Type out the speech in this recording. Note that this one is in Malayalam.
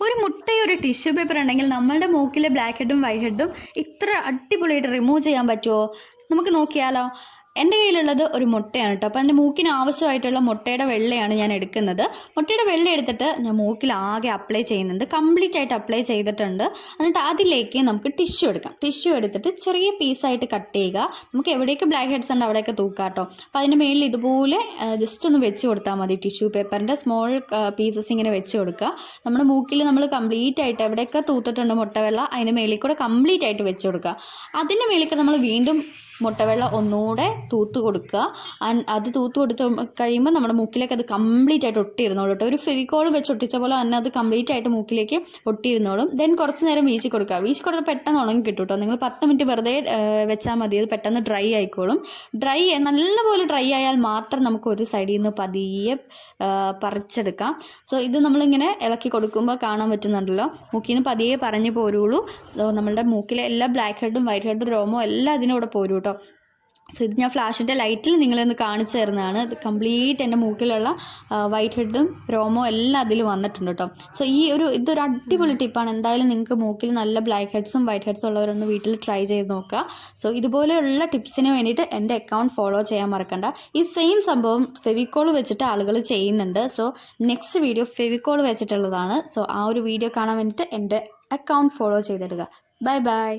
ഒരു മുട്ടയും ഒരു ടിഷ്യൂ പേപ്പർ ഉണ്ടെങ്കിൽ നമ്മളുടെ മൂക്കിലെ ബ്ലാക്ക് ഹെഡും വൈറ്റ് ഹെഡും ഇത്ര അടിപൊളിയായിട്ട് റിമൂവ് ചെയ്യാൻ പറ്റുമോ? നമുക്ക് നോക്കിയാലോ. എൻ്റെ കയ്യിലുള്ളത് ഒരു മുട്ടയാണ് കേട്ടോ. അപ്പോൾ എൻ്റെ മൂക്കിന് ആവശ്യമായിട്ടുള്ള മുട്ടയുടെ വെള്ളയാണ് ഞാൻ എടുക്കുന്നത്. മുട്ടയുടെ വെള്ള എടുത്തിട്ട് ഞാൻ മൂക്കിൽ ആകെ അപ്ലൈ ചെയ്യുന്നുണ്ട്. കംപ്ലീറ്റ് ആയിട്ട് അപ്ലൈ ചെയ്തിട്ടുണ്ട്. എന്നിട്ട് അതിലേക്ക് നമുക്ക് ടിഷ്യൂ എടുക്കാം. ടിഷ്യൂ എടുത്തിട്ട് ചെറിയ പീസായിട്ട് കട്ട് ചെയ്യുക. നമുക്ക് എവിടെയൊക്കെ ബ്ലാക്ക് ഹെഡ്സ് ഉണ്ട് അവിടെയൊക്കെ തൂക്കാം കേട്ടോ. അപ്പോൾ അതിൻ്റെ മേളിൽ ഇതുപോലെ ജസ്റ്റ് ഒന്ന് വെച്ച് കൊടുത്താൽ മതി. ടിഷ്യൂ പേപ്പറിൻ്റെ സ്മോൾ പീസസ് ഇങ്ങനെ വെച്ച് കൊടുക്കുക. നമ്മുടെ മൂക്കിൽ നമ്മൾ കംപ്ലീറ്റ് ആയിട്ട് എവിടെയൊക്കെ തൂത്തിട്ടുണ്ട് മുട്ടവെള്ള അതിൻ്റെ മേളിൽ കൂടെ കംപ്ലീറ്റ് ആയിട്ട് വെച്ച് കൊടുക്കുക. അതിൻ്റെ മേളിൽ നമ്മൾ വീണ്ടും മുട്ടവെള്ള ഒന്നുകൂടെ തൂത്ത് കൊടുക്കുക. അത് തൂത്ത് കൊടുത്ത് കഴിയുമ്പോൾ നമ്മുടെ മൂക്കിലേക്ക് അത് കംപ്ലീറ്റ് ആയിട്ട് ഒട്ടിയിരുന്നോളൂ കേട്ടോ. ഒരു ഫെവിക്കോൾ വെച്ച് ഒട്ടിച്ച പോലെ തന്നെ അത് കംപ്ലീറ്റ് ആയിട്ട് മൂക്കിലേക്ക് ഒട്ടിയിരുന്നോളും. ദെൻ കുറച്ച് നേരം വീശി കൊടുക്കുക. വീശി കൊടുത്താൽ പെട്ടെന്ന് ഉണങ്ങി കിട്ടും കേട്ടോ. നിങ്ങൾ 10 മിനിറ്റ് വെറുതെ വെച്ചാൽ മതി. അത് പെട്ടെന്ന് ഡ്രൈ ആയിക്കോളും. നല്ലപോലെ ഡ്രൈ ആയാൽ മാത്രം നമുക്ക് ഒരു സൈഡിൽ നിന്ന് പതിയെ പറിച്ചെടുക്കാം. സോ ഇത് നമ്മളിങ്ങനെ ഇളക്കി കൊടുക്കുമ്പോൾ കാണാൻ പറ്റുന്നുണ്ടല്ലോ, മൂക്കിൽ നിന്ന് പതിയെ പറഞ്ഞു പോരുള്ളൂ. സോ നമ്മളുടെ മൂക്കിലെ എല്ലാ ബ്ലാക്ക് ഹെഡും വൈറ്റ് ഹെഡും രോമോ എല്ലാം അതിനോടെ പോരും കേട്ടോ. സോ ഇത് ഞാൻ ഫ്ലാഷിൻ്റെ ലൈറ്റിൽ നിങ്ങളൊന്ന് കാണിച്ചു തരുന്നതാണ്. ഇത് കംപ്ലീറ്റ് എൻ്റെ മൂക്കിലുള്ള വൈറ്റ് ഹെഡും രോമോ എല്ലാം അതിൽ വന്നിട്ടുണ്ട് കേട്ടോ. സോ ഇതൊരു അടിപൊളി ടിപ്പാണ്. എന്തായാലും നിങ്ങൾക്ക് മൂക്കിൽ നല്ല ബ്ലാക്ക് ഹെഡ്സും വൈറ്റ് ഹെഡ്സും ഉള്ളവരൊന്ന് വീട്ടിൽ ട്രൈ ചെയ്ത് നോക്കുക. സോ ഇതുപോലെയുള്ള ടിപ്സിന് വേണ്ടിയിട്ട് എൻ്റെ അക്കൗണ്ട് ഫോളോ ചെയ്യാൻ മറക്കണ്ട. ഈ സെയിം സംഭവം ഫെവിക്കോൾ വെച്ചിട്ട് ആളുകൾ ചെയ്യുന്നുണ്ട്. സോ നെക്സ്റ്റ് വീഡിയോ ഫെവിക്കോൾ വെച്ചിട്ടുള്ളതാണ്. സോ ആ ഒരു വീഡിയോ കാണാൻ വേണ്ടിയിട്ട് എൻ്റെ അക്കൗണ്ട് ഫോളോ ചെയ്തിടുക. Bye by.